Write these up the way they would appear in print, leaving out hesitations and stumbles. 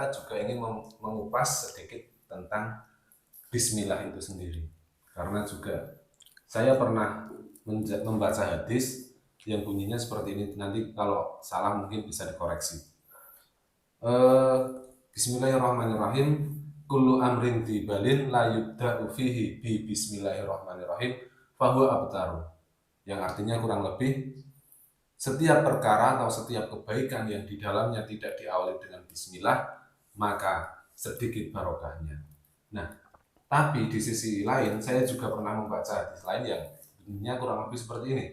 kita juga ingin mengupas sedikit tentang Bismillah itu sendiri. Karena juga saya pernah membaca hadis yang bunyinya seperti ini. Nanti kalau salah mungkin bisa dikoreksi. Bismillahirrahmanirrahim. Kullu amrin dibalin la yubda'u fihi bi bismillahirrahmanirrahim fahuwa abtaru. Yang artinya kurang lebih setiap perkara atau setiap kebaikan yang di dalamnya tidak diawali dengan bismillah maka sedikit barokahnya. Nah, tapi di sisi lain saya juga pernah membaca hadis lain yang bunyinya kurang lebih seperti ini.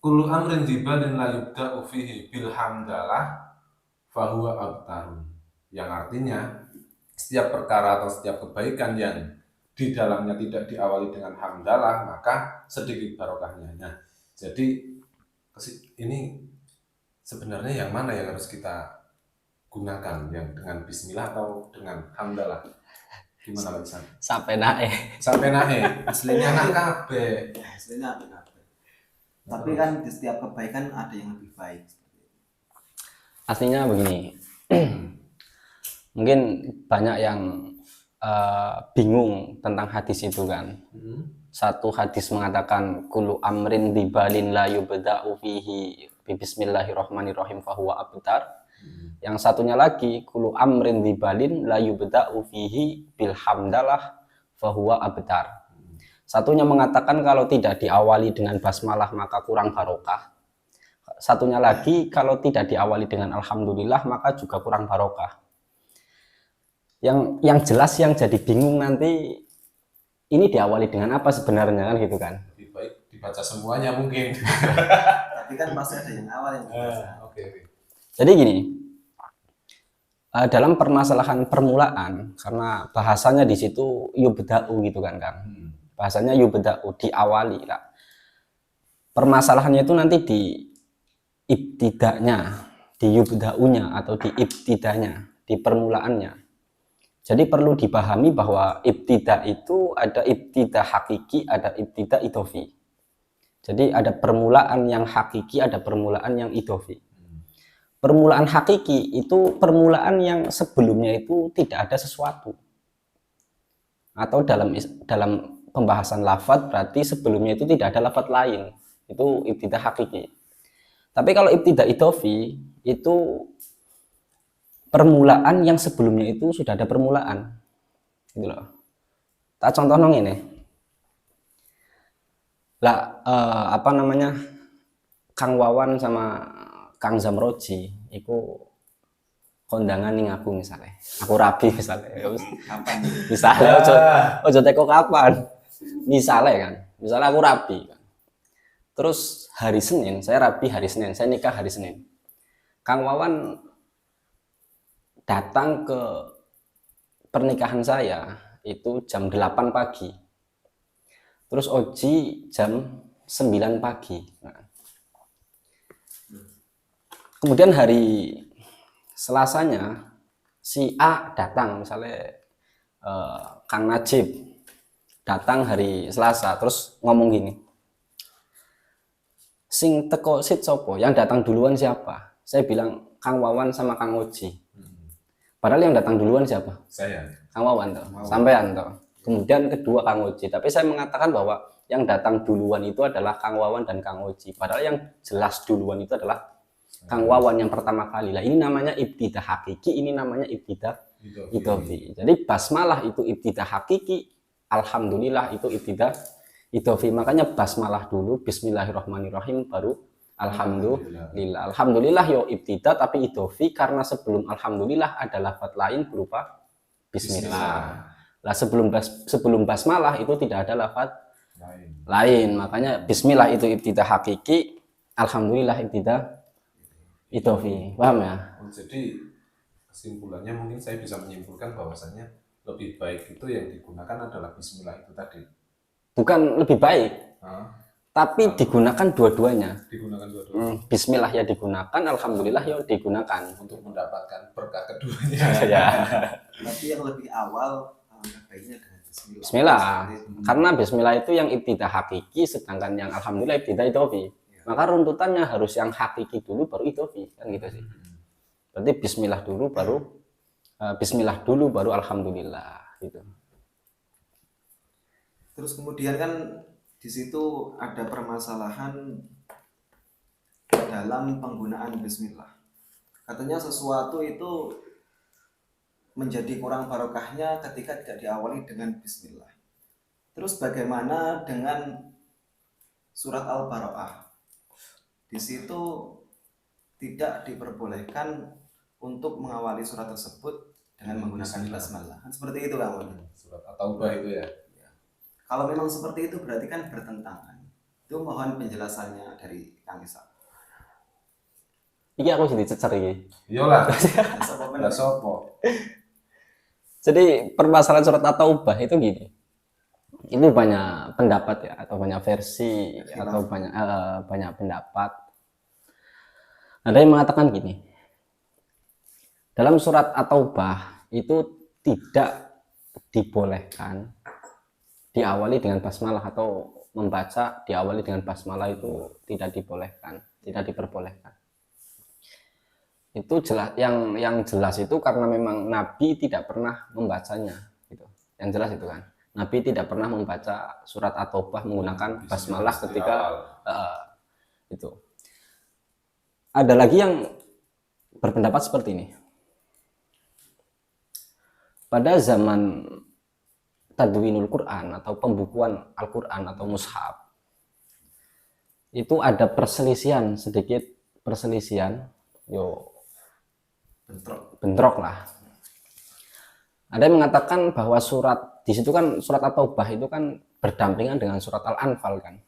Kullu amrin dibalin la yubda'u fihi bilhamdalah fahuwa abtaru. Yang artinya setiap perkara atau setiap kebaikan yang di dalamnya tidak diawali dengan hamdalah maka sedikit barokahnya. Nah, jadi ini sebenarnya yang mana yang harus kita gunakan, yang dengan bismillah atau dengan hamdalah? Gimana Pak Isan? Sampai nae. Sampai nae. Aslinya nak kabeh. Aslinya apa kabeh. Tapi kan di setiap kebaikan ada yang lebih baik. Aslinya begini. Mungkin banyak yang bingung tentang hadis itu kan. Satu hadis mengatakan kullu amrin dibalin la yubda'u fihi bi bismillahirrahmanirrahim fahuwa abtar. Yang satunya lagi kullu amrin dibalin la yubda'u fihi bilhamdalah fahuwa abtar. Satunya mengatakan kalau tidak diawali dengan basmalah maka kurang barokah. Satunya lagi kalau tidak diawali dengan alhamdulillah maka juga kurang barokah. Yang jelas yang jadi bingung nanti ini diawali dengan apa sebenarnya kan gitu kan? Lebih baik dibaca semuanya mungkin. Tapi kan pasti ada yang awal yang Oke. Jadi gini, dalam permasalahan permulaan karena bahasanya di situ yubda'u gitu kan Kang. Bahasanya yubda'u diawali lah. Permasalahannya itu nanti di ibtidanya, di yubda'unya atau di ibtidanya, di permulaannya. Jadi perlu dipahami bahwa ibtida itu ada ibtida hakiki, ada ibtida idofi. Jadi ada permulaan yang hakiki, ada permulaan yang idofi. Permulaan hakiki itu permulaan yang sebelumnya itu tidak ada sesuatu. Atau dalam pembahasan lafadz berarti sebelumnya itu tidak ada lafadz lain. Itu ibtida hakiki. Tapi kalau ibtida idofi itu permulaan yang sebelumnya itu sudah ada permulaan, gitu loh. Tak contoh nong ini, lah Kang Wawan sama Kang Zamroji, itu kondangan nih aku misalnya, aku rabi misalnya, misalnya ojo teko kapan, misalnya aku rabi kan. Terus hari Senin, saya rabi hari Senin, saya nikah hari Senin. Kang Wawan datang ke pernikahan saya itu jam 8 pagi. Terus Oji jam 9 pagi. Nah. Kemudian hari Selasanya si A datang, misalnya Kang Najib datang hari Selasa, terus ngomong gini. Sing teko sit sopo, yang datang duluan siapa? Saya bilang Kang Wawan sama Kang Oji. Padahal yang datang duluan siapa? Saya. Kang Wawan toh, sampean toh. Kemudian kedua Kang Oji. Tapi saya mengatakan bahwa yang datang duluan itu adalah Kang Wawan dan Kang Oji. Padahal yang jelas duluan itu adalah Kang Wawan yang pertama kali. Lah ini namanya ibtidah hakiki, ini namanya ibtidah idofi. Jadi basmalah itu ibtidah hakiki, alhamdulillah itu ibtidah idofi. Makanya basmalah dulu, bismillahirrahmanirrahim, baru alhamdulillah. Alhamdulillah yo ibtida tapi idofi karena sebelum alhamdulillah ada lafaz lain berupa bismillah. Lah sebelum basmalah itu tidak ada lafaz lain. Makanya bismillah itu ibtida hakiki, alhamdulillah ibtida idofi. Paham ya? Jadi kesimpulannya mungkin saya bisa menyimpulkan bahwasanya lebih baik itu yang digunakan adalah bismillah itu tadi. Bukan lebih baik. Tapi digunakan dua-duanya. Digunakan dua-duanya. Bismillah ya digunakan, alhamdulillah ya digunakan untuk mendapatkan berkah keduanya. Ya. Tapi yang lebih awal baiknya dengan bismillah. Bismillah. Karena bismillah itu yang ibtidah hakiki, sedangkan yang alhamdulillah ibtidah idofi. Maka runtutannya harus yang hakiki dulu baru idofi, kan gitu sih. Berarti bismillah dulu baru Bismillah dulu baru alhamdulillah gitu. Terus kemudian kan di situ ada permasalahan dalam penggunaan bismillah. Katanya sesuatu itu menjadi kurang barokahnya ketika tidak diawali dengan bismillah. Terus bagaimana dengan surat Al-Baqarah? Di situ tidak diperbolehkan untuk mengawali surat tersebut dengan menggunakan basmalah. Kan seperti itu kan? Surat At-Taubah itu ya. Kalau memang seperti itu berarti kan bertentangan. Itu mohon penjelasannya dari Kang Isa. Iki aku jadi cecer iki. Iyalah, Sopo lah bener? sopo. Jadi permasalahan surat At-Taubah itu gini. Itu banyak pendapat ya, atau banyak versi, atau banyak pendapat. Ada yang mengatakan gini. Dalam surat At-Taubah itu tidak dibolehkan diawali dengan basmalah, atau membaca diawali dengan basmalah itu tidak dibolehkan, tidak diperbolehkan. Itu jelas, yang jelas itu karena memang Nabi tidak pernah membacanya gitu. Yang jelas itu kan. Nabi tidak pernah membaca surat At-Taubah menggunakan basmalah ketika itu. Ada lagi yang berpendapat seperti ini. Pada zaman tadwinul Quran atau pembukuan Al-Quran atau mushaf, itu ada perselisihan, sedikit perselisihan, bentrok lah. Ada yang mengatakan bahwa surat di situ kan, surat At-Taubah itu kan berdampingan dengan surat Al-Anfal kan.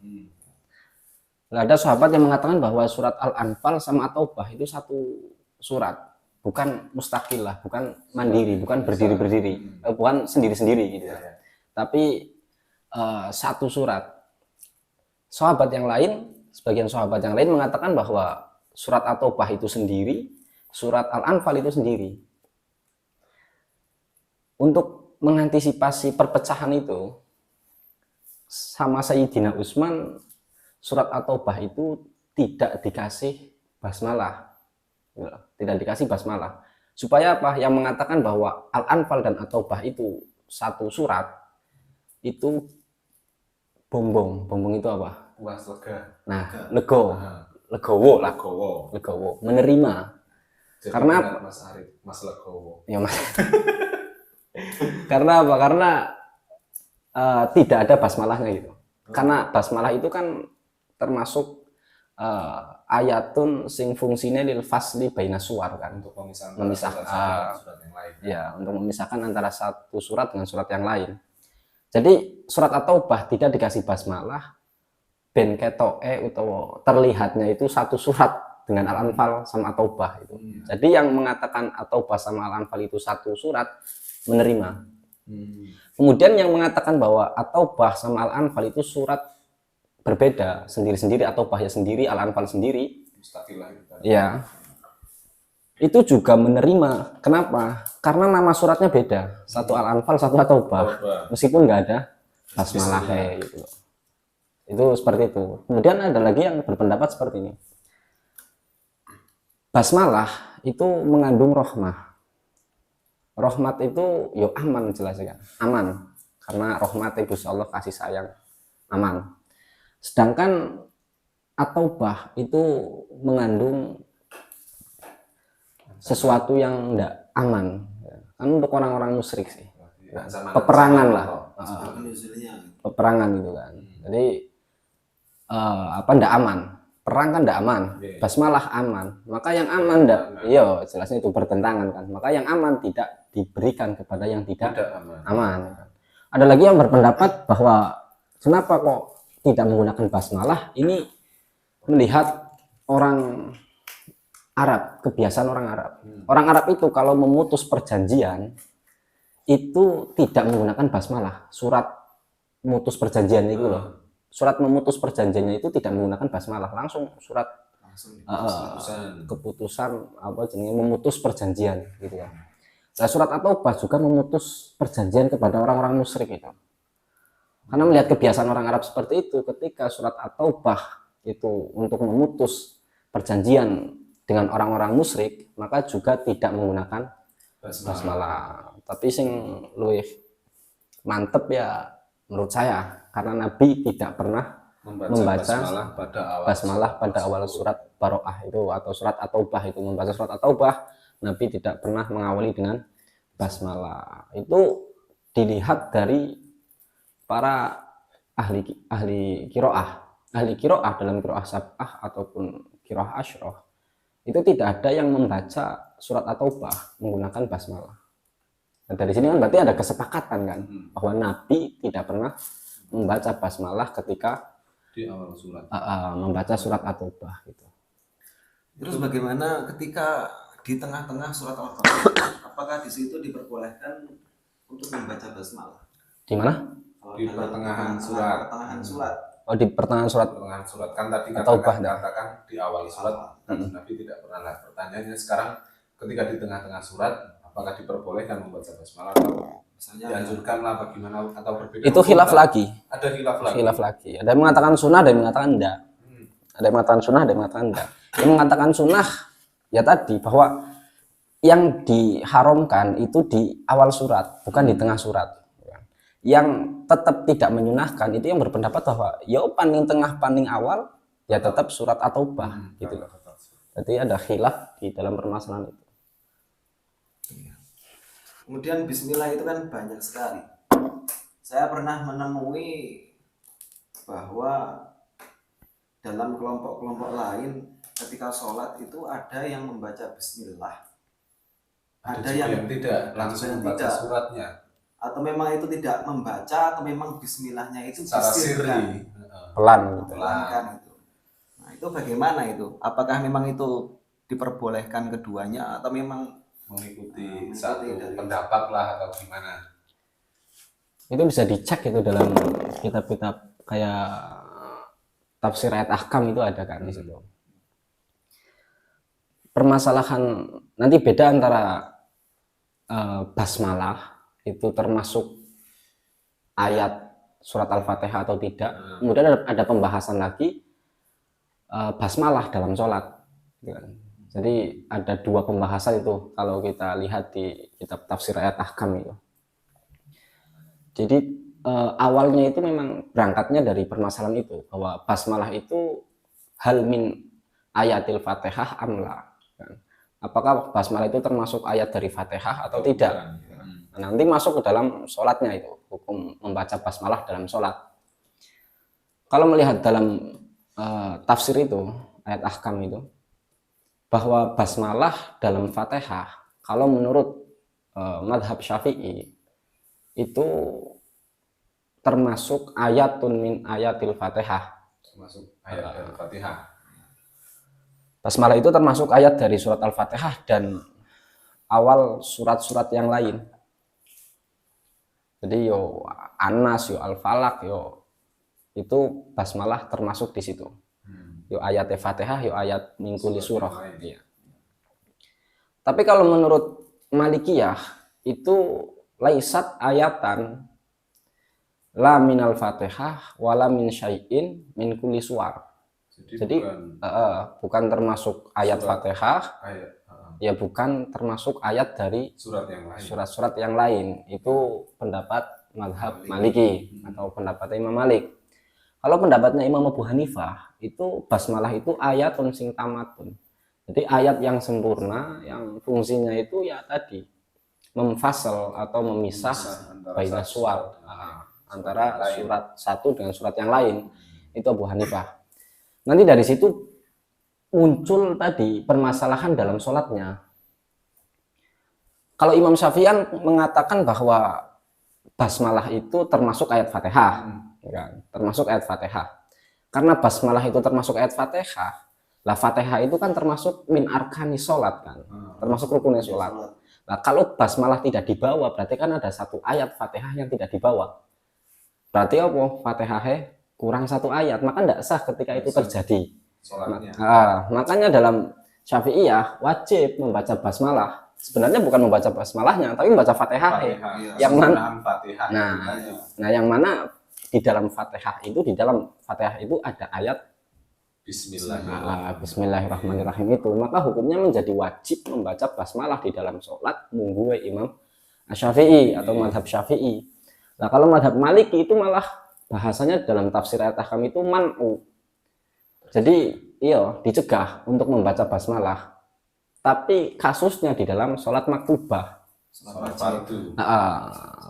Ada sahabat yang mengatakan bahwa surat Al-Anfal sama At-Taubah itu satu surat, bukan mustaqilah, bukan mandiri, bukan berdiri-berdiri, bukan sendiri-sendiri gitu. Tapi satu surat. Sahabat yang lain, sebagian sahabat yang lain mengatakan bahwa surat At-Taubah itu sendiri, surat Al-Anfal itu sendiri. Untuk mengantisipasi perpecahan itu, sama Sayyidina Utsman, surat At-Taubah itu tidak dikasih basmalah. Tidak dikasih basmalah. Supaya apa? Yang mengatakan bahwa Al-Anfal dan At-Taubah itu satu surat, itu bombong itu apa? Puas lega. Nah, legowo lah, Legowo. legowo, menerima. Jadi Karena ingat Mas Arif, Mas Legowo. ya Mas. Karena apa? Karena tidak ada basmalahnya gitu. Karena basmalah itu kan termasuk ayatun sing fungsine lil fasli baina suwar kan, Untuk memisahkan surat yang lain. ya, untuk memisahkan antara satu surat dengan surat yang lain. Jadi surat At-Taubah tidak dikasih basmalah, ben ketoke utawa terlihatnya itu satu surat dengan Al-Anfal sama At-Taubah itu. Jadi yang mengatakan At-Taubah sama Al-Anfal itu satu surat menerima. Kemudian yang mengatakan bahwa At-Taubah sama Al-Anfal itu surat berbeda, sendiri-sendiri, At-Taubah ya sendiri, Al-Anfal sendiri. Mustaqilah itu kan. Ya. Itu juga menerima. Kenapa? Karena nama suratnya beda. Satu Al-Anfal, satu At-Taubah. Meskipun nggak ada basmalah gitu. Itu seperti itu. Kemudian ada lagi yang berpendapat seperti ini. Basmalah itu mengandung rahmah. Rahmat itu yo aman, jelas kan? Aman. Karena rahmat itu Allah kasih sayang, aman. Sedangkan At-Taubah itu mengandung sesuatu yang tidak aman. Kan untuk orang-orang musyrik sih. Peperangan lah. Peperangan gitu kan. Jadi tidak aman. Perang kan tidak aman. Basmalah aman. Maka yang aman tidak, iya jelasnya itu bertentangan kan. Maka yang aman tidak diberikan kepada yang tidak aman. Ada lagi yang berpendapat bahwa kenapa kok tidak menggunakan basmalah? Ini melihat orang Arab, kebiasaan orang Arab. Orang Arab itu kalau memutus perjanjian itu tidak menggunakan basmalah. Surat memutus perjanjian itu loh. Surat memutus perjanjiannya itu tidak menggunakan basmalah, langsung surat keputusan apa jenis memutus perjanjian gitu ya. Nah, surat At-Taubah juga memutus perjanjian kepada orang-orang musyrik itu. Karena melihat kebiasaan orang Arab seperti itu, ketika surat At-Taubah itu untuk memutus perjanjian dengan orang-orang musyrik, maka juga tidak menggunakan basmalah. Tapi sing luwih mantep ya menurut saya, karena Nabi tidak pernah membaca basmalah pada awal surat Baroah itu atau surat At-Taubah itu. Membaca surat At-Taubah Nabi tidak pernah mengawali dengan basmalah. Itu dilihat dari para ahli kiroah dalam kiroah sab'ah ataupun kiroah asyroh, itu tidak ada yang membaca surat At-Taubah menggunakan basmalah. Nah, dari sini kan berarti ada kesepakatan kan bahwa Nabi tidak pernah membaca basmalah ketika di awal surat membaca surat At-Taubah gitu. Terus bagaimana ketika di tengah-tengah surat Al-Baqarah, apakah di situ diperbolehkan untuk membaca basmalah? Di mana? Di pertengahan surat. Oh, di pertengahan surat. Pertengahan surat kan tadi At-Taubah katakan di awal surat. Nabi tidak pernah. Lah pertanyaannya sekarang ketika di tengah-tengah surat, apakah diperbolehkan membaca basmalah atau dianjurkan lah bagaimana atau berbeda? Itu khilaf lagi. Ada Khilaf lagi. Ada yang mengatakan sunnah, ada yang mengatakan enggak. Ada yang mengatakan sunnah, ada yang mengatakan enggak. Yang mengatakan sunnah ya tadi bahwa yang diharamkan itu di awal surat, bukan di tengah surat. Yang tetap tidak menyunahkan itu yang berpendapat bahwa ya paling tengah paling awal ya tetap surat At-Taubah gitu loh. Jadi ada khilaf di dalam permasalahan itu. Kemudian bismillah itu kan banyak sekali. Saya pernah menemui bahwa dalam kelompok-kelompok lain ketika sholat itu ada yang membaca bismillah, ada yang tidak langsung membaca suratnya, atau memang itu tidak membaca, atau memang bismillahnya itu secara sirri, pelan kan itu. Nah, itu bagaimana itu? Apakah memang itu diperbolehkan keduanya atau memang mengikuti satu pendapat lah atau gimana? Itu bisa dicek itu dalam kitab-kitab kayak tafsir ayat ahkam itu ada kan di situ. Permasalahan nanti beda antara basmalah itu termasuk ayat surat Al-Fatihah atau tidak. Kemudian ada pembahasan lagi basmalah dalam sholat. Jadi ada dua pembahasan itu kalau kita lihat di kitab tafsir ayat ahkam itu. Jadi awalnya itu memang berangkatnya dari permasalahan itu bahwa basmalah itu hal min ayatil Fatihah amla. Apakah basmalah itu termasuk ayat dari Fatihah atau tidak? Nanti masuk ke dalam sholatnya itu hukum membaca basmalah dalam sholat. Kalau melihat dalam tafsir itu ayat ahkam itu, bahwa basmalah dalam Fatihah kalau menurut madhab Syafi'i itu termasuk ayatun min ayatil Fatihah. Termasuk ayat Al-Fatihah. Basmalah itu termasuk ayat dari surat Al-Fatihah dan awal surat-surat yang lain. Jadi yo An-Nas, yo Al-Falaq, yo itu basmalah termasuk di situ. Yo ayat Fatihah, yo ayat min kulli surah. Iya. Tapi kalau menurut Malikiyah itu laisat ayatan la minal Fatihah wala min syai'in min kulli suwar. Jadi bukan termasuk ayat Fatihah, ya bukan termasuk ayat dari surat-surat yang lain. Itu pendapat mazhab Maliki atau pendapat Imam Malik. Kalau pendapatnya Imam Abu Hanifah itu basmalah itu ayatun sing tamatun. Jadi ayat yang sempurna yang fungsinya itu ya tadi memfasal atau memisah baina suwar antara surat satu dengan surat yang lain. Itu Abu Hanifah. Nanti dari situ muncul tadi permasalahan dalam sholatnya. Kalau Imam Syafi'i mengatakan bahwa basmalah itu termasuk ayat Fatihah, termasuk ayat Fatihah. Karena basmalah itu termasuk ayat Fatihah, lah Fatihah itu kan termasuk min arkani sholat kan, termasuk rukunnya sholat. Nah kalau basmalah tidak dibawa, berarti kan ada satu ayat Fatihah yang tidak dibawa. Berarti apa? Fatihahnya kurang satu ayat, maka tidak sah ketika itu terjadi. Makanya dalam Syafi'iyah wajib membaca basmalah. Sebenarnya bukan membaca basmalahnya, tapi membaca Fatihah. Yang mana? Nah, yang mana di dalam Fatihah itu ada ayat Bismillahirrahmanirrahim. Bismillahirrahmanirrahim itu, maka hukumnya menjadi wajib membaca basmalah di dalam sholat munggu Imam Syafi'i atau madhab Syafi'i. Nah kalau madhab Maliki itu malah bahasanya dalam tafsir ayat ahkam itu man'u. Jadi iya dicegah untuk membaca basmalah. Tapi kasusnya di dalam sholat maktubah. Sholat fardu.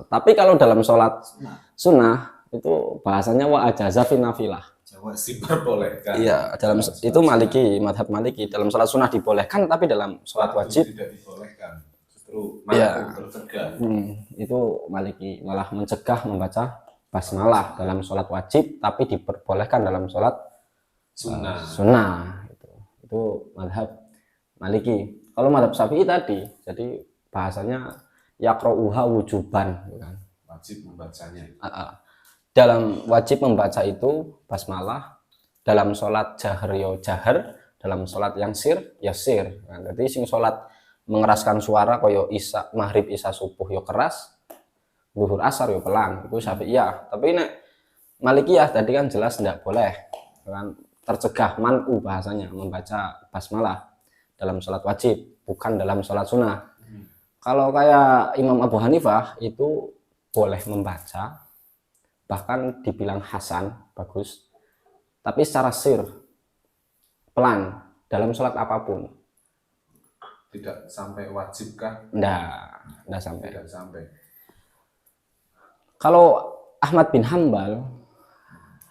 Tapi kalau dalam sholat Nah, sunnah itu bahasanya wa ajaza fi nafilah. Jawa sih. Diperbolehkan. Iya, dalam itu Maliki, madhab Maliki dalam sholat sunnah dibolehkan, tapi dalam sholat Fardu wajib tidak dibolehkan. Justru Iya. mampu tercegah. itu Maliki malah mencegah membaca basmalah dalam sholat wajib, tapi diperbolehkan dalam sholat Sunnah. sunnah. Itu madhab Maliki. Kalau madhab Syafi'i tadi, jadi bahasanya yaqra'uha wujuban, gitu kan. Wajib membacanya. Dalam wajib membaca itu basmalah dalam sholat jahar yo jahar, dalam sholat yang sir ya sir. Nah, jadi sing sholat mengeraskan suara koyo isya maghrib isya subuh yo keras, zuhur asar yo pelan, itu Syafi'iyah. Tapi nek Malikiyah tadi kan jelas tidak boleh, kan tercegah man'u bahasanya membaca basmalah dalam sholat wajib, bukan dalam sholat sunnah. Kalau kayak Imam Abu Hanifah itu boleh membaca, bahkan dibilang hasan, bagus, tapi secara sir, pelan, dalam sholat apapun. Tidak sampai wajib kah? Nggak sampai. Tidak sampai. Kalau Ahmad bin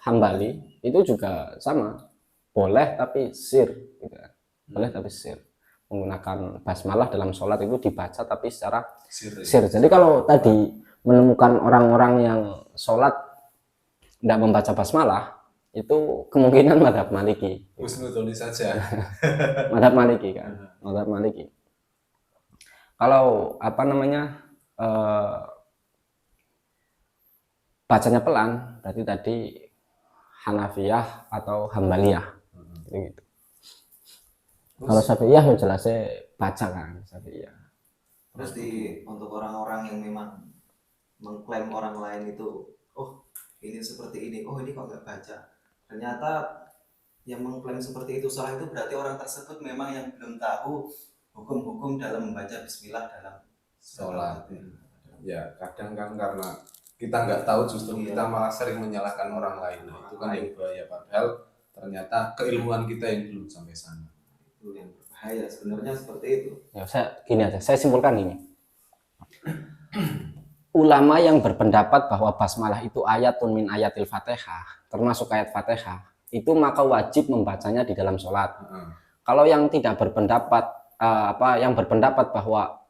Hambali itu juga sama, boleh tapi sir, gitu. Boleh tapi sir, menggunakan basmalah dalam sholat itu dibaca tapi secara sir. Jadi kalau tadi menemukan orang-orang yang sholat tidak membaca basmalah, itu kemungkinan madhab Maliki. Husnudzuoni saja. Madhab Maliki kan, madhab Maliki. Kalau apa namanya bacanya pelan, berarti tadi Hanafiyah atau Hambaliyah, gitu. Kalau Syafi'iyah ya jelasnya baca kan, Syafi'iyah. Terus untuk orang-orang yang memang mengklaim orang lain itu, oh ini seperti ini, oh ini kok nggak baca. Ternyata yang mengklaim seperti itu salah, itu berarti orang tersebut memang yang belum tahu hukum-hukum dalam membaca bismillah dalam Sholat. Ya kadang kan karena kita nggak tahu, justru kita malah sering menyalahkan orang lain. Nah, itu kan yang bahaya, padahal ternyata keilmuan kita yang belum sampai sana. Itu yang berbahaya sebenarnya, seperti itu. Ya, saya simpulkan ini. Ulama yang berpendapat bahwa basmalah itu ayatun min ayatil Fatihah, termasuk ayat Fatihah, itu maka wajib membacanya di dalam sholat. Kalau yang tidak berpendapat yang berpendapat bahwa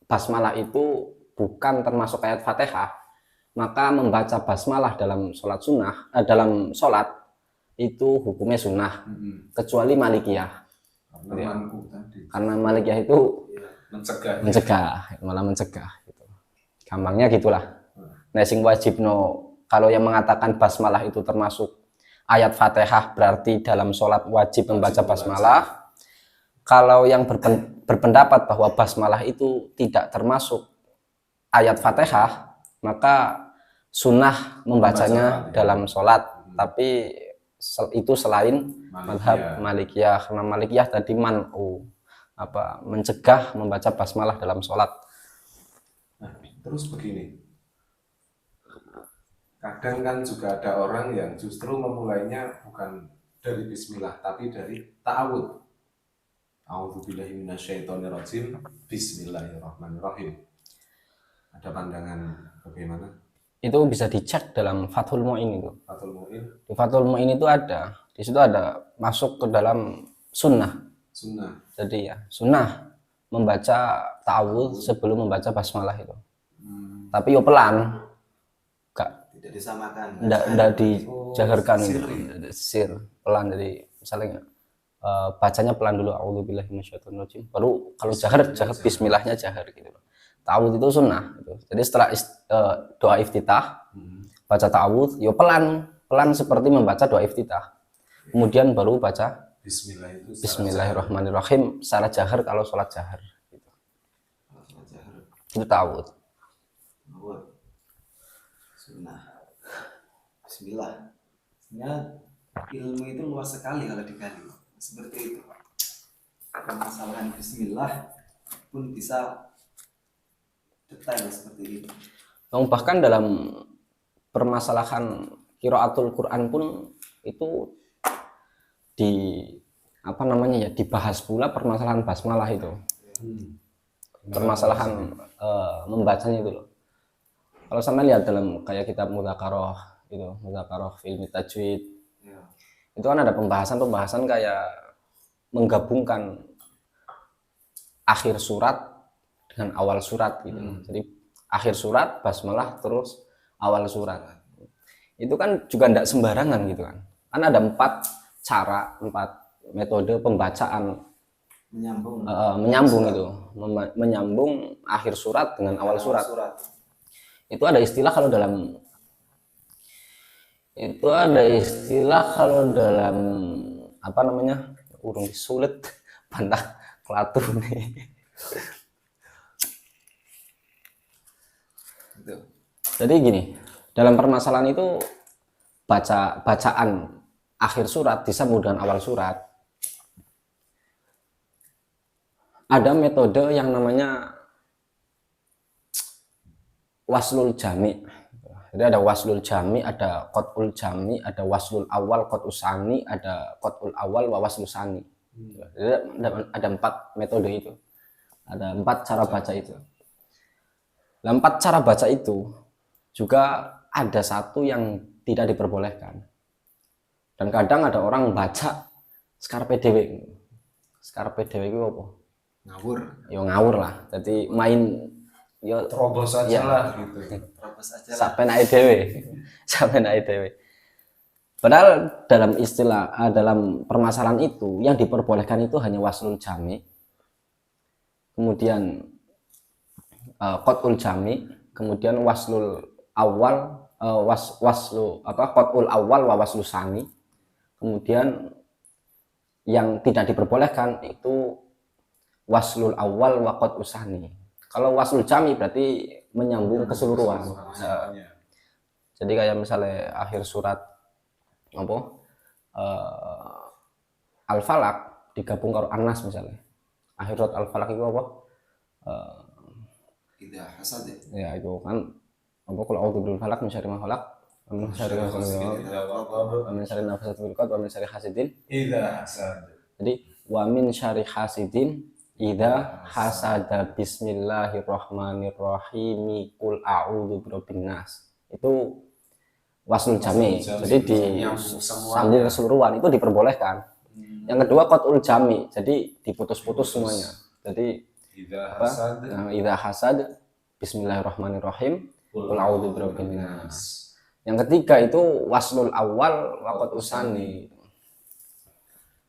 basmalah itu bukan termasuk ayat Fatihah, maka membaca basmalah dalam sholat sunnah, dalam sholat itu hukumnya sunnah, kecuali Malikiyah. Karena Malikiyah itu mencegah, malah mencegah. Gitu. Gampangnya gitulah. Nah, sing wajib kalau yang mengatakan basmalah itu termasuk ayat Fatihah, berarti dalam sholat wajib membaca basmalah. Kalau yang berpendapat bahwa basmalah itu tidak termasuk ayat Fatihah, maka sunnah membacanya dalam sholat. Tapi itu selain madhab Malikiyah, karena Malikiyah tadi man'u, mencegah membaca basmalah dalam sholat. Nah, terus begini, kadang kan juga ada orang yang justru memulainya bukan dari bismillah, tapi dari ta'awud. A'udzubillahi minasyaitonirrajim, bismillahirrahmanirrahim. Ada pandangan bagaimana? Itu bisa dicek dalam Fathul Mu'in itu. Fathul Mu'in. Di Fathul Mu'in itu ada, di situ ada masuk ke dalam sunnah. Jadi ya sunnah membaca ta'awudz sebelum membaca basmalah itu. Tapi yo pelan, Tidak disamakan. Tidak dijaharkan, sir pelan. Jadi misalnya bacanya pelan dulu, a'udzubillahi minasyaitonirrajim. Baru kalau jahar bismillahnya jahar gitu. Ta'awudz itu sunnah. Gitu. Jadi setelah doa iftitah, baca ta'awudz, yo pelan seperti membaca doa iftitah. Kemudian baru baca Bismillahirrahmanirrahim secara jahar kalau sholat jahar. Gitu. Itu ta'awudz. Sunnah. Bismillah. Sebenarnya ilmu itu luas sekali kalau digali. Seperti itu. Permasalahan bismillah pun bisa detail seperti itu. Bahkan dalam permasalahan qiraatul Quran pun itu di apa namanya ya, dibahas pula permasalahan basmalah itu. Permasalahan membacanya itu loh. Kalau sama lihat dalam kayak kitab Mudzakarah itu, Mudzakarah ilmi tajwid, itu kan ada pembahasan kayak menggabungkan akhir surat dengan awal surat gitu. Jadi akhir surat basmalah terus awal surat. Itu kan juga tidak sembarangan gitu kan. Kan ada 4 cara, 4 metode pembacaan menyambung itu, menyambung akhir surat dengan awal surat. Itu ada istilah kalau dalam apa namanya, urung sulit bantah kelatu nih. Jadi gini, dalam permasalahan itu bacaan akhir surat disambung dengan awal surat. Ada metode yang namanya waslul jami. Jadi ada waslul jami, ada qat'ul jami, ada waslul awal, qat'ul sani, ada qat'ul awal wa waslul sani. Jadi ada 4 metode itu. Ada 4 cara baca itu. Nah, 4 cara baca itu juga ada satu yang tidak diperbolehkan. Dan kadang ada orang baca skarpe dhewe. Skarpe dhewe itu apa? Ngawur. Ya ngawur lah. Jadi main ya terobos aja ya, lah gitu. Terobos aja lah. Sampai naik dewe. Padahal dalam istilah dalam permasalahan itu yang diperbolehkan itu hanya waslul jami, kemudian qat'ul jami, kemudian waslul awal, qat'ul awal wa waslu sani. Kemudian yang tidak diperbolehkan itu waslul awal wa qat'ul sani. Kalau waslul jami berarti menyambung keseluruhan. Jadi kayak misalnya akhir surat apa Al-Falaq digabung karo An-Nas misalnya. Akhir surat Al-Falaq itu apa? Tidak hasad Ya itu kan apa, qul a'udzu birabbil falaq min syarri ma khalaq wa min syarri ghasiqin idza waqab wa min syarri nafasatil fil 'uqad wa min syarri hasidin idza hasad. Jadi wa min syarri hasidin idza hasada, bismillahirrahmanirrahim, qul a'udzu birabbin nas. Itu waslul jami. Jadi di sambil keseluruhan itu diperbolehkan. Yang kedua qat'ul jami. Jadi diputus-putus semuanya. Jadi idza hasad bismillahirrahmanirrahim qul a'udzu birabbin nas. Yang ketiga itu waslul awal wa qat'ul sani.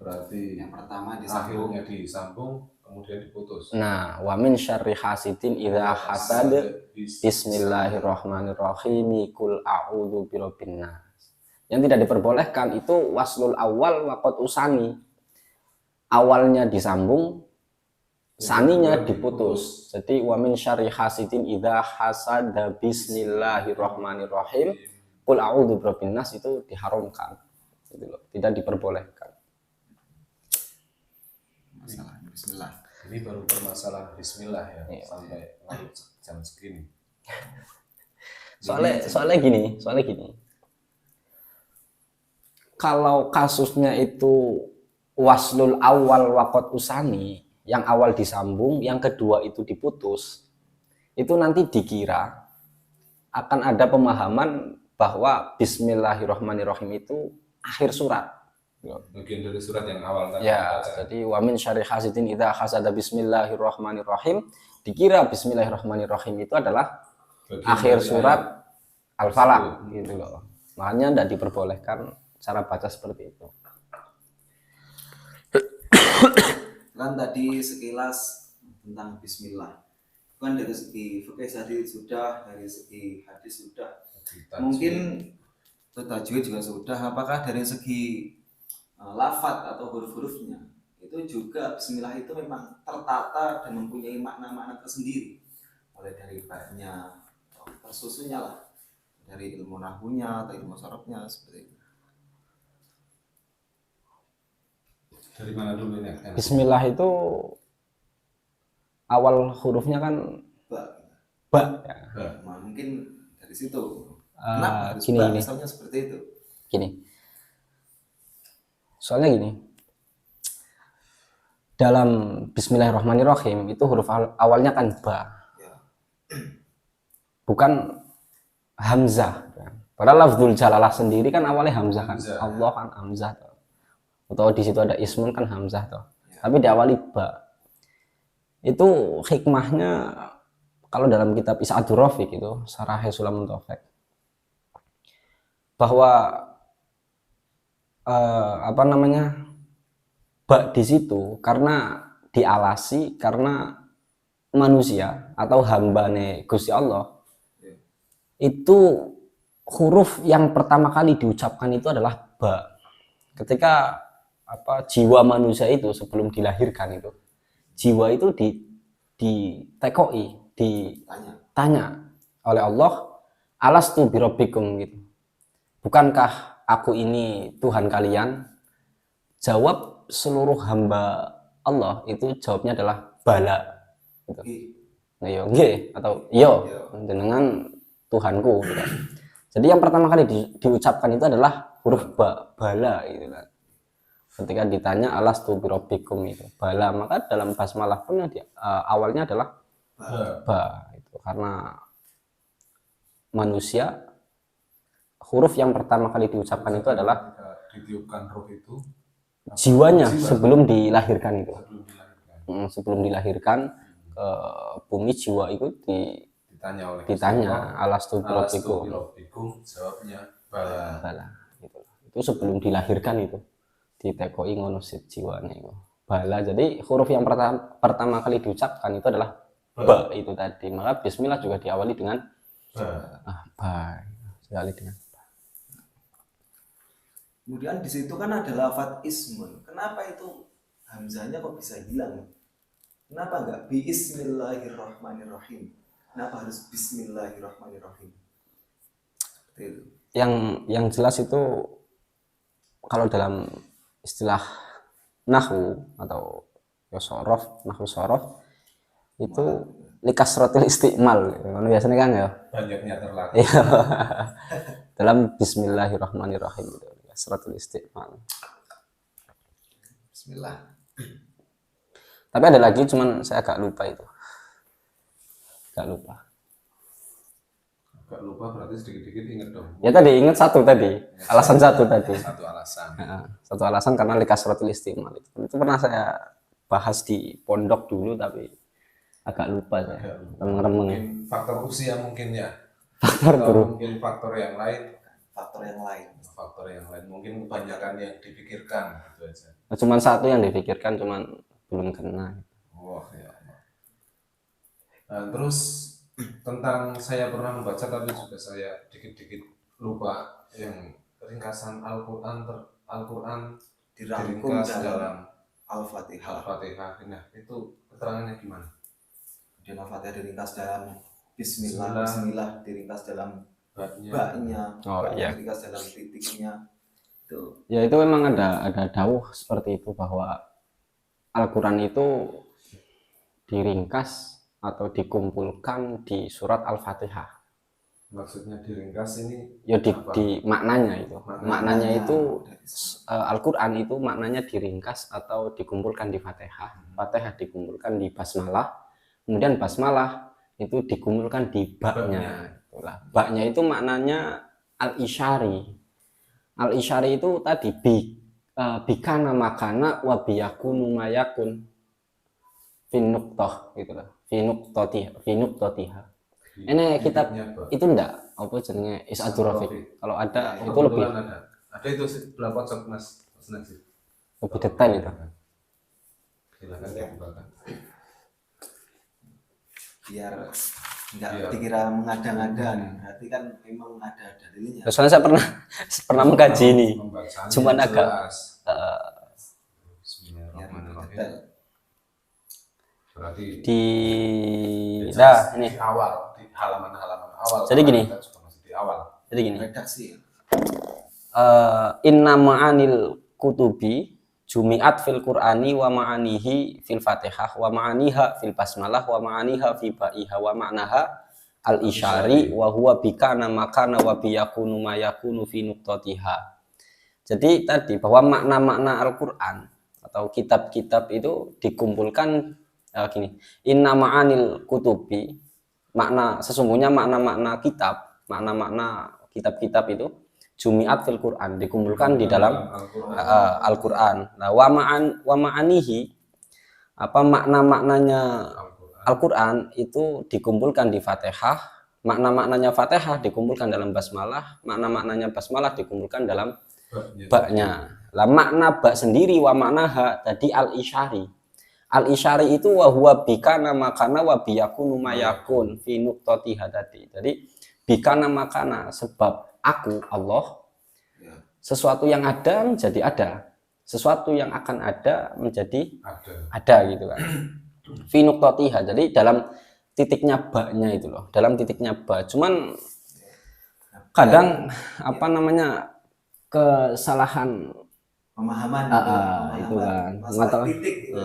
Berarti yang pertama akhirnya disambung kemudian diputus. Nah, wa min syarri hasidin idza hasad bismillahirrahmanirrahim qul a'udzu birabbin nas. Yang tidak diperbolehkan itu waslul awal wa qat'ul sani. Awalnya disambung, saninya diputus. Jadi wa min syarri hasidin idza hasad bismillahirrahmanirrahim qul a'udzu birabbin nas itu diharamkan. Gitu loh, tidak diperbolehkan. masalah bismillah. Ini baru permasalahan bismillah ya, sampai jam segini. Soalnya gini. Kalau kasusnya itu waslul awal wa qat'ul sani, yang awal disambung, yang kedua itu diputus, itu nanti dikira akan ada pemahaman bahwa bismillahirrahmanirrahim itu akhir surat. Bagian dari surat yang awal tadi. Ya, jadi wa min syarri hasidin idza hasada bismillahirrahmanirrahim, dikira bismillahirrahmanirrahim itu adalah akhir surat Al-Falaq gitu loh. Makanya tidak diperbolehkan cara baca seperti itu. Kan tadi sekilas tentang bismillah. Kan dari segi fikih tadi sudah, dari segi hadis sudah. Mungkin tajwid juga sudah. Apakah dari segi lafadz atau huruf-hurufnya itu juga bismillah itu memang tertata dan mempunyai makna-makna tersendiri, mulai dari baiknya tersusunnya lah, dari ilmu nahwunya atau ilmu sharafnya seperti itu. Dari mana dulu ini? Bismillah itu awal hurufnya kan Ba. ba. Ya. Nah, mungkin dari situ. Ah, Kenapa harus gini, ba? gini. Misalnya seperti itu. Gini. Soalnya gini. Dalam Bismillahirrahmanirrahim itu huruf awalnya kan ba. Ya. Bukan hamzah. Padahal lafzul jalalah sendiri kan awalnya hamzah kan. Hamzah. Allah kan hamzah toh. Atau di situ ada ismun kan hamzah toh. Ya. Tapi diawali ba. Itu hikmahnya kalau dalam kitab Is'adur Rafiq itu Syarah Sulamun Taufik, bahwa apa namanya, ba di situ karena dialasi karena manusia atau hambane Gusti Allah, itu huruf yang pertama kali diucapkan itu adalah ba. Ketika apa jiwa manusia itu sebelum dilahirkan itu, jiwa itu ditekoi, ditanya oleh Allah, alastu birabbikum gitu. Bukankah aku ini Tuhan kalian? Jawab seluruh hamba Allah itu jawabnya adalah bala. Gitu. Nah, yo nggih atau yo jenengan Tuhanku gitu. Jadi yang pertama kali diucapkan itu adalah huruf ba, bala gitu kan. Ketika ditanya alastu birabbikum itu bala, maka dalam basmalah pun awalnya adalah ba itu karena manusia huruf yang pertama kali diucapkan itu adalah ditiupkan roh itu jiwanya sebelum dilahirkan itu. sebelum dilahirkan. Sebelum dilahirkan ke bumi, jiwa itu ditanya alastu birabbikum, jawabnya bala. bala gitu. Itu sebelum dilahirkan itu ditekoi ngono sit jiwane itu bala. Jadi huruf yang pertama kali diucapkan itu adalah ba itu tadi. Maka bismillah juga diawali dengan ba. Diawali dengan ba. Kemudian di situ kan ada lafadz ismun. Kenapa itu hamzahnya kok bisa hilang? Kenapa enggak bismillahirrahmanirrahim? Kenapa harus bismillahirrahmanirrahim? Itu. Yang jelas itu kalau dalam istilah nahwu atau sorof, nahwu sorof itu likasrotil istiqmal gitu. Biasanya kan ya Banyaknya terlalu. dalam bismillahirrahmanirrahim itu likasrotil istiqmal. Bismillah. Tapi ada lagi, cuman saya agak lupa itu. Agak lupa berarti sedikit-sedikit ingat dong. Ya tadi ingat satu tadi, alasan satu tadi. Satu alasan. Satu alasan karena likasrotil istiqmal itu pernah saya bahas di pondok dulu tapi agak lupa saya. Remeng-remeng. Mungkin faktor usia mungkin ya. Faktor Atau guru. mungkin faktor yang lain. Faktor yang lain. Mungkin kebanyakan yang dipikirkan gitu aja. Cuman satu yang dipikirkan, cuman belum kena. Wah ya Allah. Nah, terus tentang saya pernah membaca tapi juga saya dikit-dikit lupa yang ringkasan Al-Quran Dirangkum diringkas dalam dalam Al-Fatihah. Al-Fatihah. Nah, itu keterangannya gimana? Dan Al-Fatihah diringkas dalam Bismillah diringkas dalam ba-nya, Oh, iya. diringkas dalam titiknya. Itu Ya itu memang ada dawuh seperti itu bahwa Al-Quran itu diringkas atau dikumpulkan di surat Al-Fatihah. Maksudnya diringkas ini Ya apa? di maknanya itu. Maknanya itu dari Al-Quran itu maknanya diringkas atau dikumpulkan di Fatihah. Fatihah dikumpulkan di basmalah. Kemudian basmalah itu dikumpulkan di ba-nya. Itulah. Ba-nya itu maknanya al-isyari. Al-isyari itu tadi bikana makana wa biyakunu mayakun finuqtah gitu lah. Finuqtatiha. Ini kitab itu enggak apa jenenge Is'adur Rafiq. Kalau ada itu lebih ada itu sebelah pojok Mas Najib. lebih detail itu. Silakan dibukakan. biar nggak Iya. dikira mengada-ngada nih. Berarti kan memang ada dalilnya. Soalnya saya pernah mengkaji ini. Membacanya Cuman agak jelas. Biar Bismillahirrahmanirrahim. detail. Berarti Di jelas nah ini. di awal, di halaman-halaman awal. Jadi gini. Kita juga masih di awal. Jadi gini. Redaksi. Inna ma'anil kutubi jumi'at fil Qur'ani wa ma'anihi fil Fatihah wa ma'aniha fil basmalah wa ma'aniha fi ba'iha wa ma'naha al isyari wa huwa bikana makana wa biyakunu ma yakunu fi nuqtatiha. Jadi tadi bahwa makna-makna Al-Qur'an atau kitab-kitab itu dikumpulkan gini, inna ma'anil kutubi, makna sesungguhnya makna-makna kitab, makna-makna kitab-kitab itu jumi'at fil Qur'an, dikumpulkan di dalam Al-Qur'an. Nah, wa ma'anihi, apa makna-maknanya Al-Qur'an itu dikumpulkan di Fatihah, makna-maknanya Fatihah dikumpulkan dalam basmalah, makna-maknanya basmalah dikumpulkan dalam baknya. Lah makna bak sendiri wa maknaha tadi al-isyari. Al-isyari itu wa huwa bikana makana wa biyakunu mayakun fi nuqtatiha tadi. Jadi bikana makana sebab aku Allah, sesuatu yang ada menjadi ada, sesuatu yang akan ada menjadi ada gitu kan. Fi nuqtatiha. Jadi dalam titiknya baknya itu loh, dalam titiknya bak. Cuman kadang apa namanya kesalahan pemahaman itu kan masalah titik itu.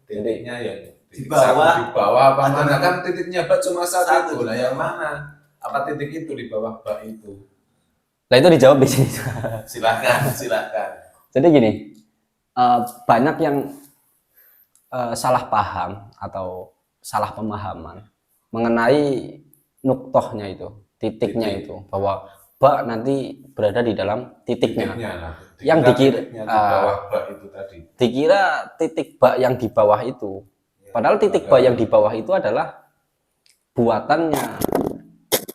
Titiknya ya di bawah apa mana kan titiknya bak cuma satu lah, yang mana apa titik itu di bawah bak itu? Nah itu dijawab di sini. Silakan. Jadi gini, banyak yang salah paham atau salah pemahaman mengenai nuktohnya itu, titiknya itu, bahwa bak nanti berada di dalam titiknya. Yang dikira di bawah bak itu tadi. Dikira titik bak yang di bawah itu. Padahal titik bak yang di bawah itu adalah buatannya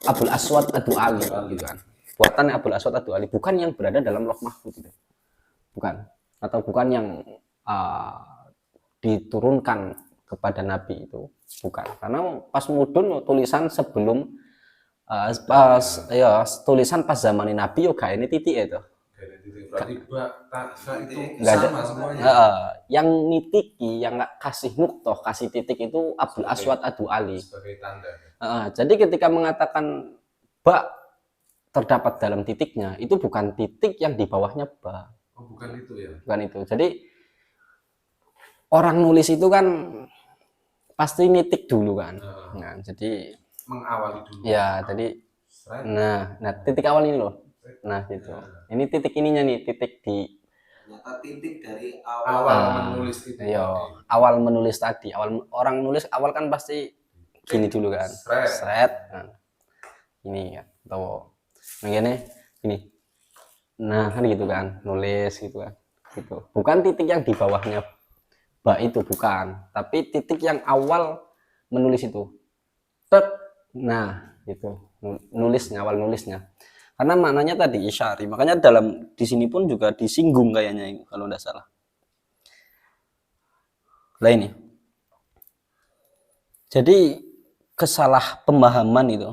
Abul Aswad Ad-Du'ali gitu kan. Buatannya Abul Aswad Ad-Du'ali, bukan yang berada dalam Lauh Mahfuz itu. Bukan. Atau bukan yang diturunkan kepada Nabi itu. Bukan. Karena pas mudun tulisan sebelum tulisan pas zaman Nabi yoga ini titik itu. Berarti bak itu Nggak sama ada, semuanya. yang nitiki, yang kasih nuktoh, kasih titik itu Abdul Aswad Ad-Du'ali. Sebagai tanda. Jadi ketika mengatakan bak terdapat dalam titiknya, itu bukan titik yang di bawahnya bak. Oh, bukan itu ya. Bukan itu. Jadi orang nulis itu kan pasti nitik dulu kan. Nah, jadi mengawali dulu. Ya, jadi nah titik awal ini loh. Nah, gitu. Ini titik ininya nih, titik di ternyata titik dari awal menulis itu. Iya, awal menulis tadi. Orang nulis awal kan pasti gini dulu kan. Seret. Nah, ini ya, atau begini gini. Nah, kan gitu kan, nulis gitu kan. Gitu. Bukan titik yang di bawahnya bak itu bukan, tapi titik yang awal menulis itu. Nah, gitu. Nulisnya, awal nulisnya. Karena maknanya tadi isyari, makanya dalam di sini pun juga disinggung kayaknya kalau tidak salah. Lah ini. Jadi kesalah pemahaman itu.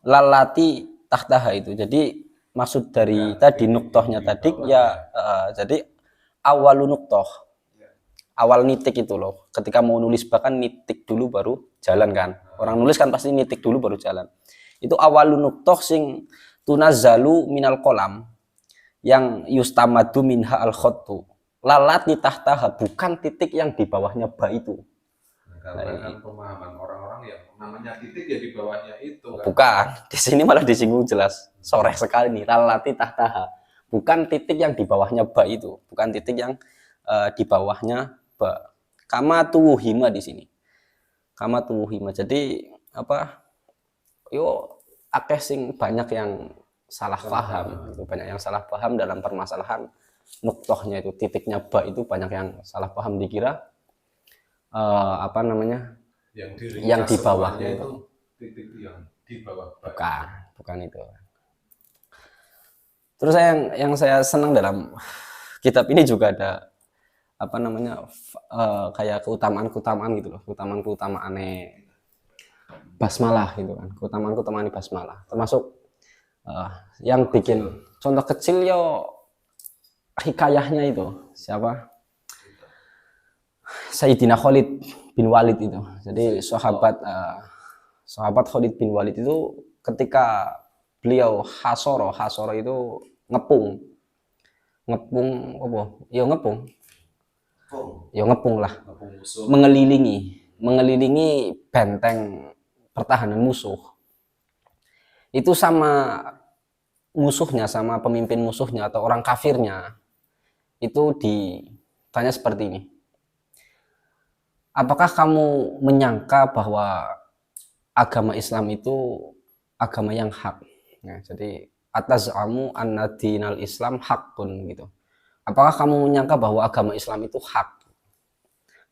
Lalati tahtaha itu. Jadi maksud dari tadi nuktohnya tadi ya jadi awal nuktoh. Awal nitik itu loh. Ketika mau nulis bahkan nitik dulu baru jalan kan. Orang nulis kan pasti nitik dulu baru jalan. Itu awalun nuktoh sing tunazzalu minal kolam yang yustamadu minha al khottu lalat di tahtaha, bukan titik yang di bawahnya ba itu. Karena kan pemahaman orang-orang yang namanya titik ya di bawahnya itu kan. Bukan, di sini malah disinggung jelas sore sekali nih, lalati tahtaha, bukan titik yang di bawahnya ba itu, bukan titik yang di bawahnya ba. Kama tuwuhima di sini, kama tuwuhima. Jadi apa? Yo akeh sing banyak yang salah paham, itu banyak yang salah paham dalam permasalahan nuktohnya itu, titiknya ba itu banyak yang salah paham, dikira apa namanya yang di bawahnya itu titik yang di bawah ba. bukan itu. Terus yang saya senang dalam kitab ini juga ada apa namanya kayak keutamaan gitu loh, keutamaan basmalah gitu kan, keutamaan basmalah, termasuk yang bikin contoh kecil yo hikayahnya itu siapa, Sayyidina Khalid bin Walid itu. Jadi sahabat Khalid bin Walid itu ketika beliau hasoro itu ngepung ngepung apa? Ya ngepung. Bung. Ya ngepung lah. ngepung musuh. Mengelilingi benteng pertahanan musuh. Itu sama musuhnya, sama pemimpin musuhnya atau orang kafirnya. Itu ditanya seperti ini. Apakah kamu menyangka bahwa agama Islam itu agama yang hak? Nah, jadi atazamu anna dinal Islam hakun gitu. Apakah kamu menyangka bahwa agama Islam itu hak?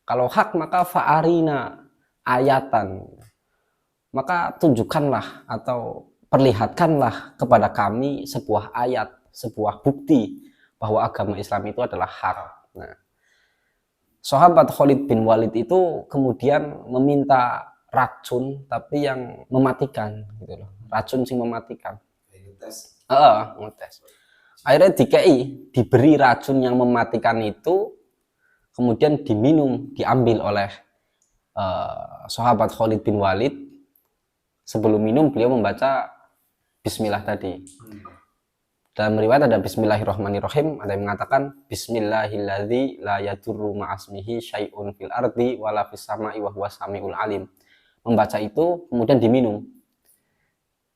Kalau hak maka fa'arina ayatan. Maka tunjukkanlah atau perlihatkanlah kepada kami sebuah ayat, sebuah bukti bahwa agama Islam itu adalah hak. Nah, sahabat Khalid bin Walid itu kemudian meminta racun tapi yang mematikan gitu loh. Racun sing mematikan. Tes. Ngetes. Akhirnya diberi racun yang mematikan itu, kemudian diambil oleh sahabat Khalid bin Walid. Sebelum minum beliau membaca Bismillah tadi. Dalam riwayat ada Bismillahirrahmanirrahim, ada yang mengatakan Bismillahilladzi la yadurru ma'asmihi syai'un fil ardi wala fis sama'i wa huwas samiul alim. Membaca itu kemudian diminum.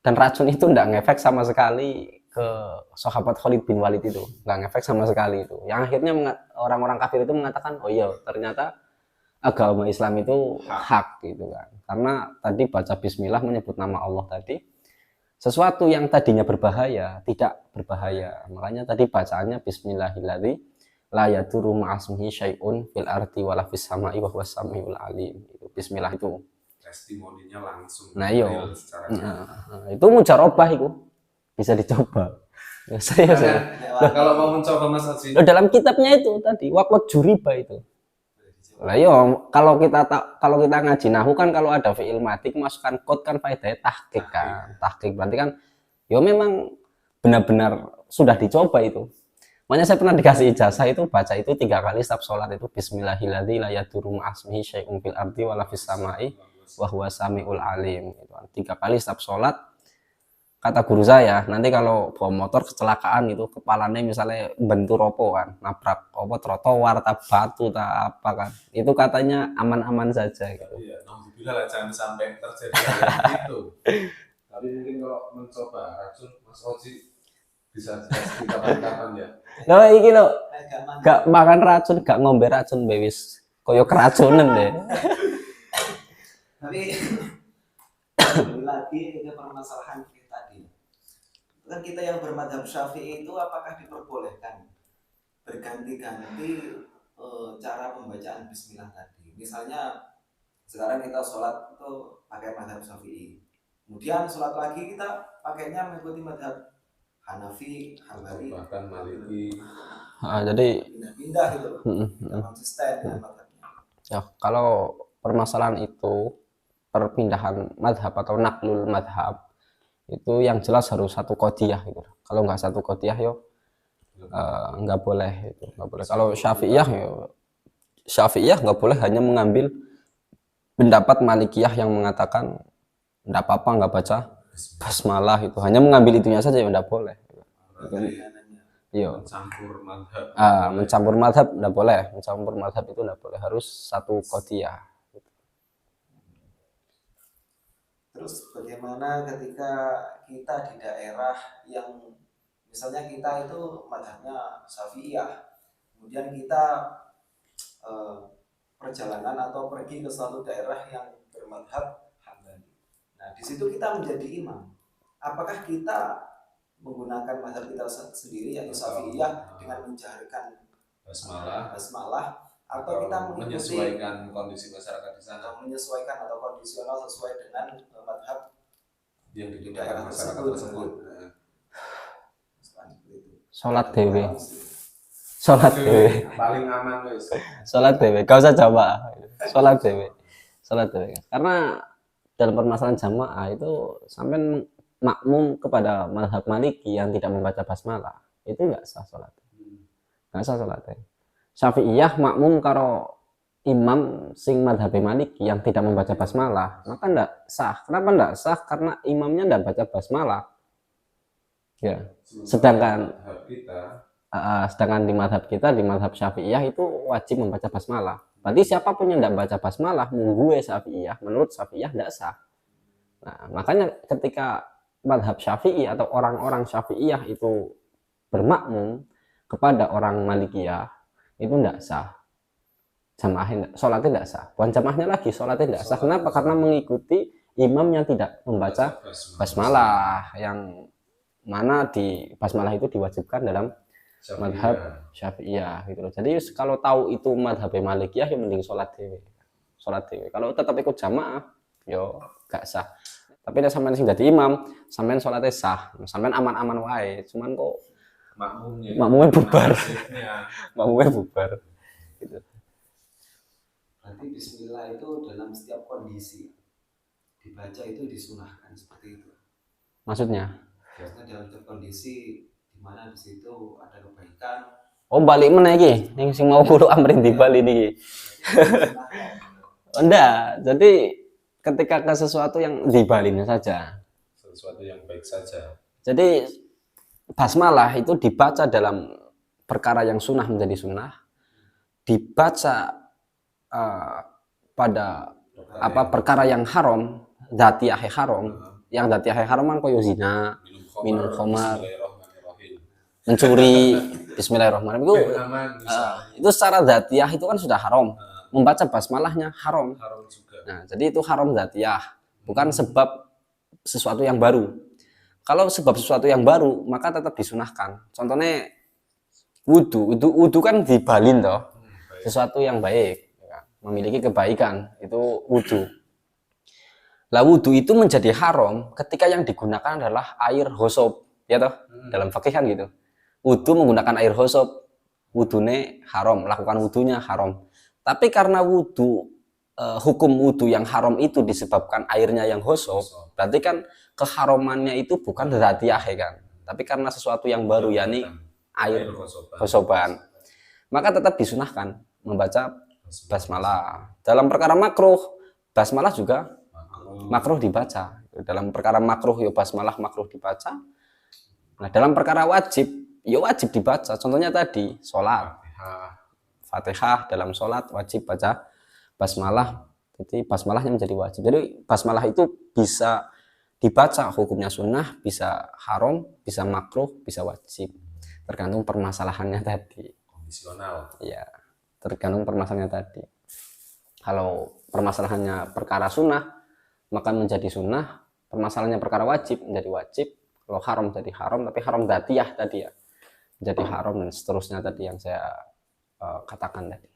Dan racun itu enggak ngefek sama sekali ke sahabat Khalid bin Walid itu, enggak ngefek sama sekali itu. Yang akhirnya orang-orang kafir itu mengatakan, "Oh iya, ternyata agama Islam itu hak gitu kan." Karena tadi baca bismillah menyebut nama Allah tadi, sesuatu yang tadinya berbahaya tidak berbahaya. Makanya tadi bacaannya bismillahilladzi la yadurru ma'asmihi syai'un fil ardi wala fis sama'i wa huwas samiul alim. Bismillah itu Testimoninya langsung. nah iya real secara itu mujarobah itu bisa dicoba ya, serius ya. Kalau mau mencoba Mas Aji, Dalam kitabnya itu tadi wakwat juriba itu lah yo, kalau kita ngaji nahu kan kalau ada fi'il mati masukkan kod kan faedahnya tahqiq kan. Tahqiq berarti kan yo memang benar-benar sudah dicoba itu. Makanya saya pernah dikasih ijazah itu baca itu 3 kali setiap sholat itu bismillahilladzi la yadurru ma'asmihi syai'un fil ardi wala fis sama'i wa huwas samiul alim gitu. 3 kali setiap sholat. Kata guru saya, nanti kalau bawa motor kecelakaan itu kepalanya misalnya bentur opo kan, nabrak opo trotoar, tak batu, tak apa kan, itu katanya aman-aman saja gitu. Iya, alhamdulillah lah jangan sampai terjadi hal itu. Tapi mungkin kalau mencoba racun, Mas Oji bisa dikasih kapan-kapan ya. Nah iki lo, gak makan racun, gak ngombe racun, bewis koyo keracunan deh. Tapi kembali lagi ke permasalahan kita tadi. Kan kita yang bermadzhab Syafi'i itu apakah diperbolehkan berganti-ganti cara pembacaan bismillah tadi? Misalnya sekarang kita sholat itu pakai madzhab Syafi'i. Kemudian sholat lagi kita pakainya mengikuti madzhab Hanafi, Hambali, bahkan Maliki. Jadi pindah-pindah gitu loh. Tidak konsisten dengan madzhabnya. ya kalau permasalahan itu perpindahan madhab atau naklul madhab itu yang jelas harus satu qodiyah gitu. Kalau nggak satu qodiyah yo nggak boleh itu, nggak boleh. Kalau Syafi'iyah nggak boleh hanya mengambil pendapat Malikiyah yang mengatakan nggak apa-apa nggak baca basmalah, itu hanya mengambil itunya saja yang nggak boleh. Iya. Mencampur madhab nggak boleh, mencampur madhab itu nggak boleh, harus satu qodiyah. Terus bagaimana ketika kita di daerah yang misalnya kita itu madhabnya Syafi'iyah, kemudian kita perjalanan atau pergi ke suatu daerah yang bermadhab Hambali. Nah, di situ kita menjadi imam. Apakah kita menggunakan madhab kita sendiri yaitu Syafi'iyah dengan menjaharkan basmalah atau kita menyesuaikan kondisi masyarakat di sana, menyesuaikan atau kondisional sesuai dengan madhab yang di daerah masyarakat tersebut. Sholat dewe paling aman wes. Sholat dewe, gak usah jamaah. Sholat dewe. Karena dalam permasalahan jamaah itu sampai makmum kepada madhab Maliki yang tidak membaca basmalah itu nggak sah sholat. Nggak sah sholatnya. Syafi'iyah makmum karo imam sing madhab Maliki yang tidak membaca basmalah, maka ndak sah. Kenapa ndak sah? Karena imamnya ndak baca basmalah. Ya. Sedangkan kita Sedangkan di madhab kita, di madhab Syafi'iyah itu wajib membaca basmalah. Berarti siapapun yang tidak baca basmalah, gue Syafi'iyah, menurut Syafi'iyah tidak sah. Nah, makanya ketika madhab Syafi'i atau orang-orang Syafi'iyah itu bermakmum kepada orang Malikiyah, itu tidak sah. Jamaahnya, sholatnya tidak sah. Bukan jamaahnya lagi, sholatnya tidak sah. Kenapa? Karena mengikuti imam yang tidak membaca basmalah, yang mana di basmalah itu diwajibkan dalam madhab Syafi'iyah gitu loh. Jadi kalau tahu itu madhab Malikiyah, ya mending sholat dewe. Kalau tetap ikut jamaah, yo gak sah. Tapi nek sampean sing dadi imam, sampean sholatnya sah, sampean aman-aman wae. Cuman kok makmumnya bubar. Makmumnya bubar. Gitu. Berarti bismillah itu dalam setiap kondisi dibaca itu disunahkan seperti itu. Maksudnya? Biasanya dalam setiap kondisi di mana di situ ada kebaikan. Oh, balik meneh iki, sing mau kulo amrin di Bali niki. Enggak, jadi ketika ke sesuatu yang dibalin saja. Sesuatu yang baik saja. Jadi basmalah itu dibaca dalam perkara yang sunnah menjadi sunnah, dibaca pada perkara yang haram, dzatiyah haram, yang dzatiyah haram kan koyo zina, minum khamar, mencuri, bismillahirrahmanirrahim itu secara dzatiyah itu kan sudah haram. Membaca basmalahnya haram. Juga. Nah, jadi itu haram dzatiyah, bukan sebab sesuatu yang baru. Kalau sebab sesuatu yang baru, maka tetap disunahkan. Contohnya wudu kan dibalin toh, sesuatu yang baik, memiliki kebaikan, itu wudu. Lah wudu itu menjadi haram ketika yang digunakan adalah air ghosob, ya toh, dalam fikih kan gitu. Wudu menggunakan air ghosob, wudune haram, lakukan wudunya haram. Tapi karena wudu, hukum wudu yang haram itu disebabkan airnya yang ghosob, berarti kan keharamannya itu bukan dzatiyah kan, tapi karena sesuatu yang baru, yakni air ghosoban, maka tetap disunahkan membaca basmalah. Dalam perkara makruh, basmalah juga makruh dibaca. Dalam perkara makruh ya basmalah makruh dibaca. Nah, dalam perkara wajib ya wajib dibaca. Contohnya tadi sholat, Fatihah dalam sholat wajib baca basmalah. Jadi basmalahnya menjadi wajib. Jadi basmalah itu bisa dibaca, hukumnya sunnah, bisa haram, bisa makruh, bisa wajib. Tergantung permasalahannya tadi. Kondisional. Iya, tergantung permasalahannya tadi. Kalau permasalahannya perkara sunnah, maka menjadi sunnah. Permasalahannya perkara wajib menjadi wajib. Kalau haram jadi haram, tapi haram dzatiyah tadi ya, menjadi haram dan seterusnya tadi yang saya katakan tadi.